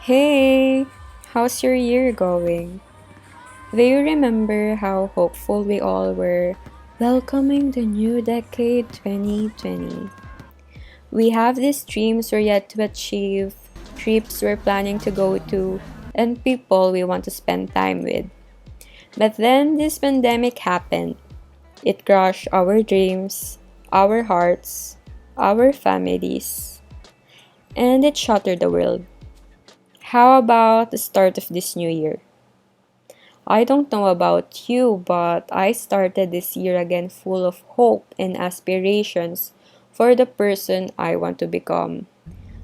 Hey, how's your year going? Do you remember how hopeful we all were welcoming the new decade 2020? We have these dreams we're yet to achieve, trips we're planning to go to, and people we want to spend time with. But then this pandemic happened. It crushed our dreams, our hearts, our families, and it shattered the world. How about the start of this new year? I don't know about you, but I started this year again full of hope and aspirations for the person I want to become.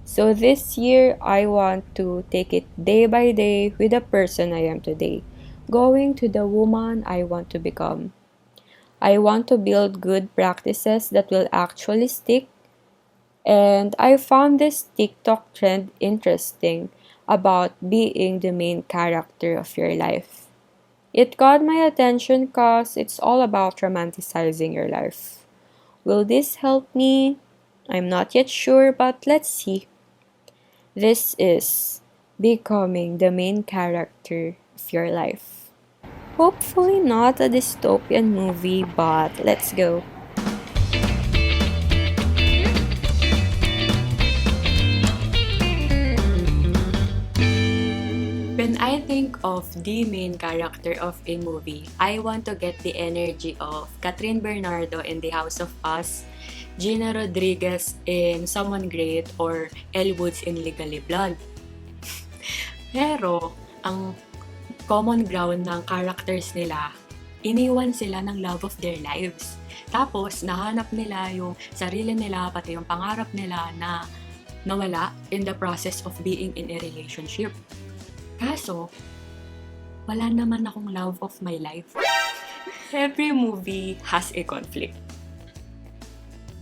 So this year, I want to take it day by day with the person I am today, going to the woman I want to become. I want to build good practices that will actually stick, and I found this TikTok trend interesting about being the main character of your life. It caught my attention cause it's all about romanticizing your life. Will this help me? I'm not yet sure, but let's see. This is becoming the main character of your life. Hopefully not a dystopian movie, but let's go. When I think of the main character of a movie, I want to get the energy of Catherine Bernardo in The House of Us, Gina Rodriguez in Someone Great, or Elle Woods in Legally Blonde. Pero, ang common ground ng characters nila, iniwan sila ng love of their lives. Tapos, nahanap nila yung sarili nila, pati yung pangarap nila na nawala in the process of being in a relationship. Kaso, wala naman akong love of my life. Every movie has a conflict.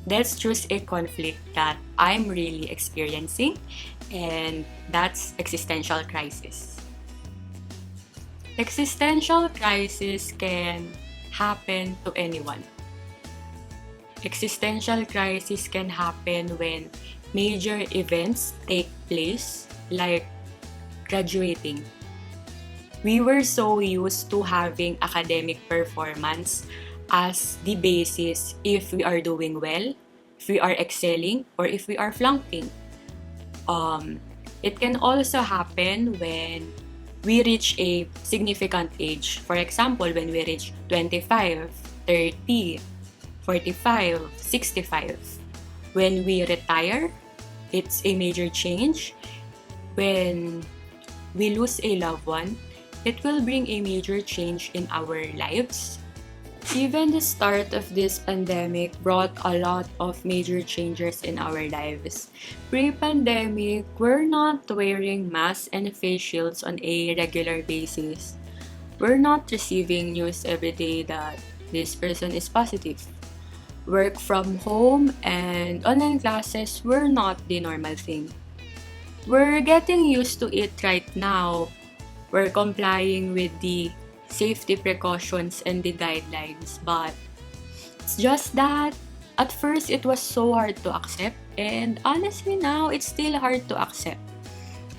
Let's choose a conflict that I'm really experiencing, and that's existential crisis. Existential crisis can happen to anyone. Existential crisis can happen when major events take place, like graduating. We were so used to having academic performance as the basis if we are doing well, if we are excelling, or if we are flunking. It can also happen when we reach a significant age. For example, when we reach 25, 30, 45, 65. When we retire, it's a major change. When we lose a loved one, it will bring a major change in our lives. Even the start of this pandemic brought a lot of major changes in our lives. Pre-pandemic, we're not wearing masks and face shields on a regular basis. We're not receiving news every day that this person is positive. Work from home and online classes were not the normal thing. We're getting used to it right now. We're complying with the safety precautions and the guidelines, but it's just that at first it was so hard to accept, and honestly now it's still hard to accept.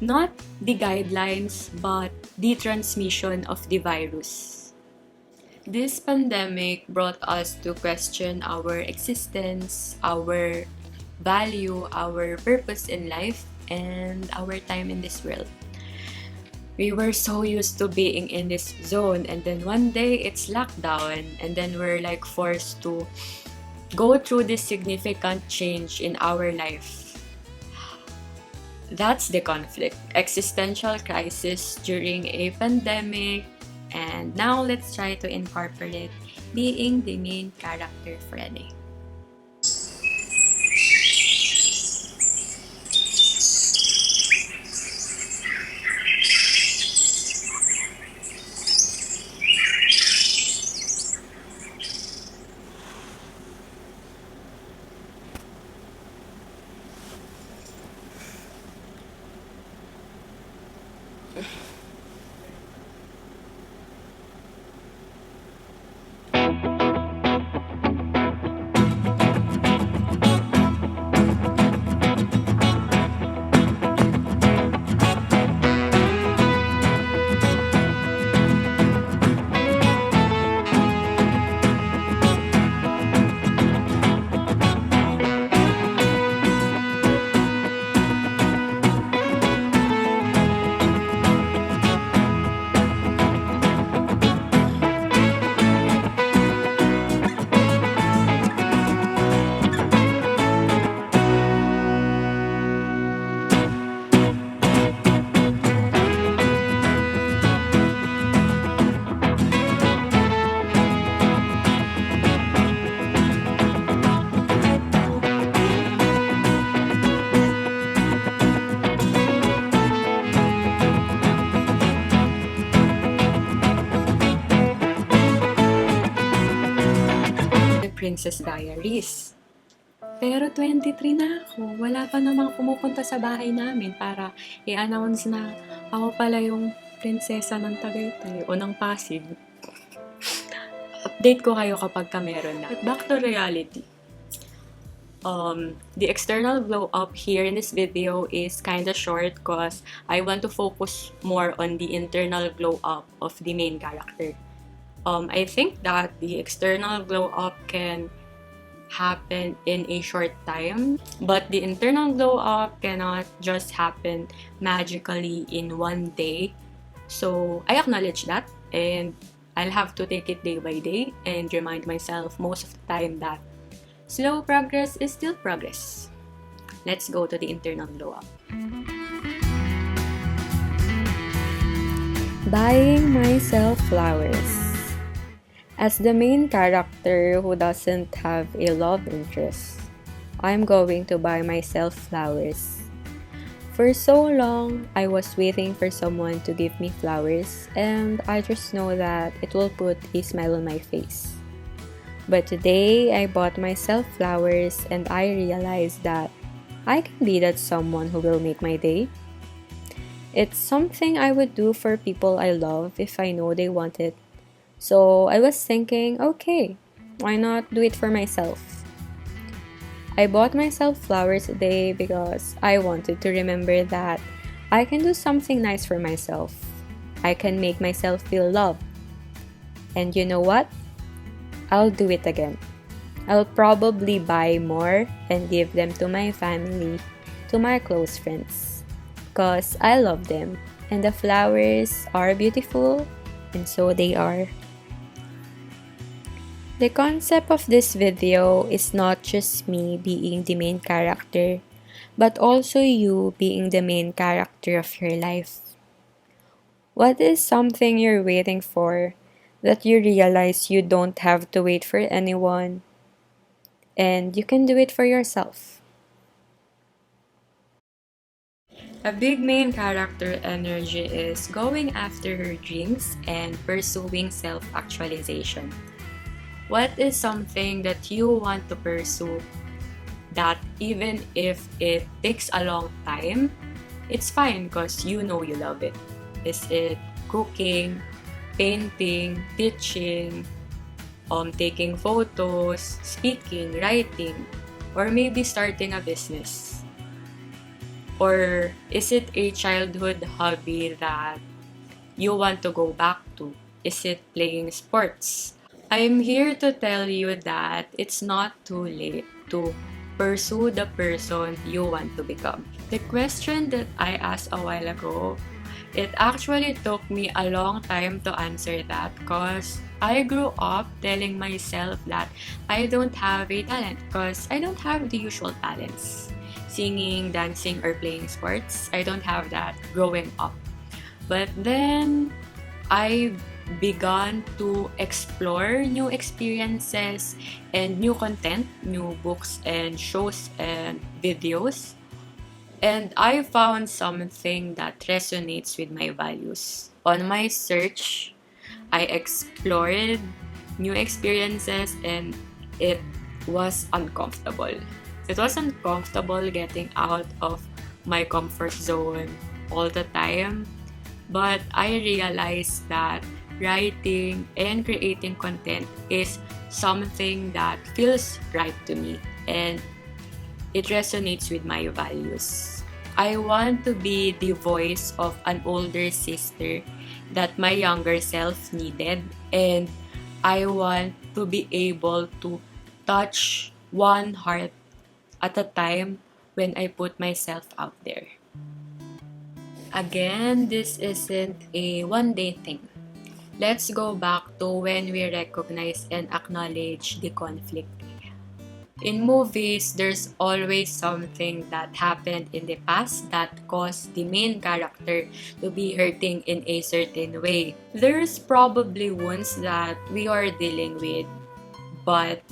Not the guidelines, but the transmission of the virus. This pandemic brought us to question our existence, our value, our purpose in life, and our time in this world. We were so used to being in this zone, and then one day it's lockdown, and then we're like forced to go through this significant change in our life. That's the conflict. Existential crisis during a pandemic, and now let's try to incorporate being the main character for a day. Princess Diaries. Pero 23 na ako, wala pa namang pumupunta sa bahay namin para i-announce na ako pala yung prinsesa ng Tagaytay o ng Pasig. Update ko kayo kapag meron na. But back to reality. The external glow up here in this video is kind of short because I want to focus more on the internal glow up of the main character. I think that the external glow up can happen in a short time, but the internal glow up cannot just happen magically in one day. So I acknowledge that, and I'll have to take it day by day and remind myself most of the time that slow progress is still progress. Let's go to the internal glow up. Buying myself flowers. As the main character who doesn't have a love interest, I'm going to buy myself flowers. For so long, I was waiting for someone to give me flowers, and I just know that it will put a smile on my face. But today, I bought myself flowers and I realized that I can be that someone who will make my day. It's something I would do for people I love if I know they want it. So I was thinking, okay, why not do it for myself? I bought myself flowers today because I wanted to remember that I can do something nice for myself. I can make myself feel loved. And you know what? I'll do it again. I'll probably buy more and give them to my family, to my close friends. Because I love them. And the flowers are beautiful, and so they are. The concept of this video is not just me being the main character, but also you being the main character of your life. What is something you're waiting for that you realize you don't have to wait for anyone and you can do it for yourself? A big main character energy is going after her dreams and pursuing self-actualization. What is something that you want to pursue that even if it takes a long time, it's fine because you know you love it? Is it cooking, painting, teaching, taking photos, speaking, writing, or maybe starting a business? Or is it a childhood hobby that you want to go back to? Is it playing sports? I'm here to tell you that it's not too late to pursue the person you want to become. The question that I asked a while ago, it actually took me a long time to answer that because I grew up telling myself that I don't have a talent because I don't have the usual talents. Singing, dancing, or playing sports, I don't have that growing up. But then I began to explore new experiences and new content, new books and shows and videos. And I found something that resonates with my values. On my search, I explored new experiences and it was uncomfortable. It was uncomfortable getting out of my comfort zone all the time. But I realized that writing and creating content is something that feels right to me and it resonates with my values. I want to be the voice of an older sister that my younger self needed, and I want to be able to touch one heart at a time when I put myself out there. Again, this isn't a one-day thing. Let's go back to when we recognize and acknowledge the conflict. In movies, there's always something that happened in the past that caused the main character to be hurting in a certain way. There's probably wounds that we are dealing with, but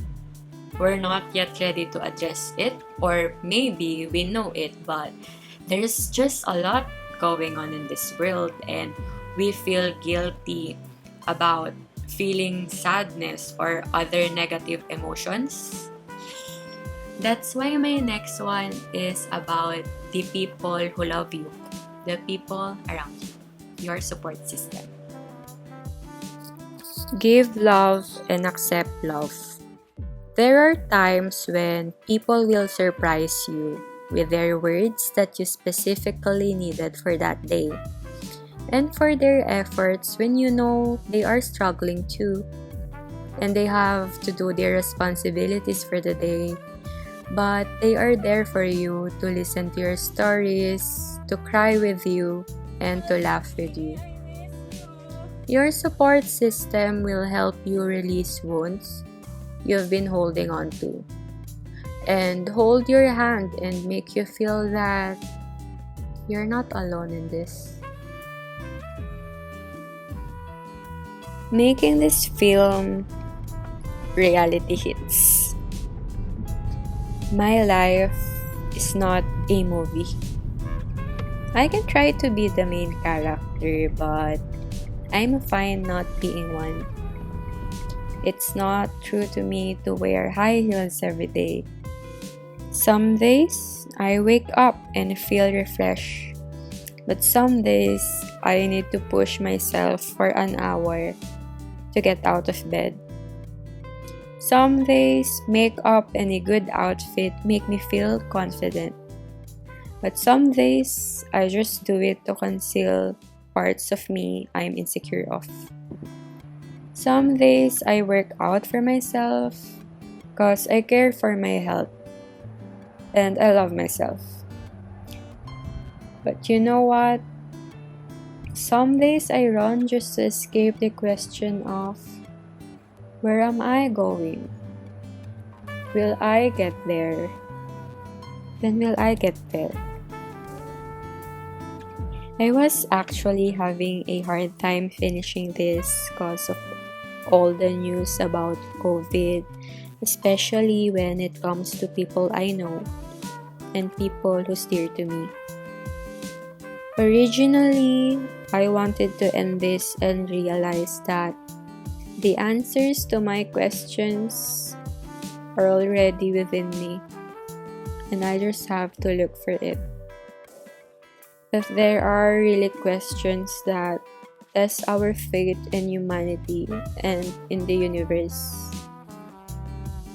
we're not yet ready to address it, or maybe we know it, but there's just a lot going on in this world and we feel guilty about feeling sadness or other negative emotions. That's why my next one is about the people who love you, the people around you, your support system. Give love and accept love. There are times when people will surprise you with their words that you specifically needed for that day, and for their efforts when you know they are struggling too, and they have to do their responsibilities for the day, but they are there for you to listen to your stories, to cry with you, and to laugh with you. Your support system will help you release wounds you've been holding on to, and hold your hand and make you feel that you're not alone in this. Making this film reality hits. My life is not a movie. I can try to be the main character, but I'm fine not being one. It's not true to me to wear high heels every day. Some days I wake up and feel refreshed, but some days I need to push myself for an hour to get out of bed. Some days makeup and a good outfit make me feel confident, but some days I just do it to conceal parts of me I'm insecure of. Some days I work out for myself because I care for my health and I love myself. But you know what? Some days I run just to escape the question of where am I going? Will I get there? When will I get there? I was actually having a hard time finishing this because of all the news about COVID, especially when it comes to people I know and people who's dear to me. Originally, I wanted to end this and realize that the answers to my questions are already within me, and I just have to look for it. If there are really questions that test our faith in humanity and in the universe.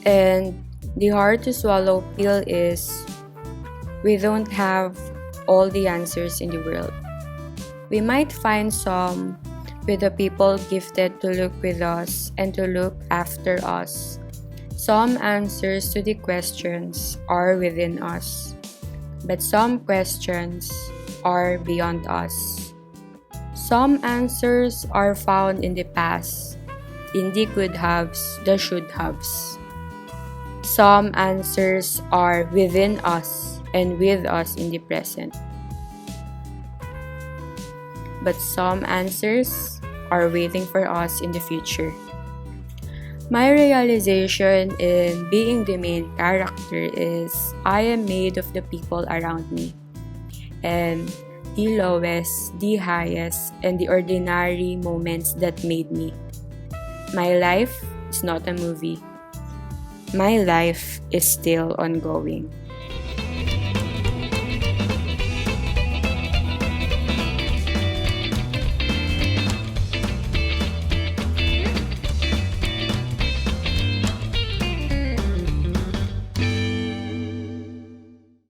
And the hard to swallow pill is we don't have all the answers in the world. We might find some with the people gifted to look with us and to look after us. Some answers to the questions are within us, but some questions are beyond us. Some answers are found in the past, in the could haves, the should haves. Some answers are within us and with us in the present. But some answers are waiting for us in the future. My realization in being the main character is I am made of the people around me, and the lowest, the highest, and the ordinary moments that made me. My life is not a movie. My life is still ongoing.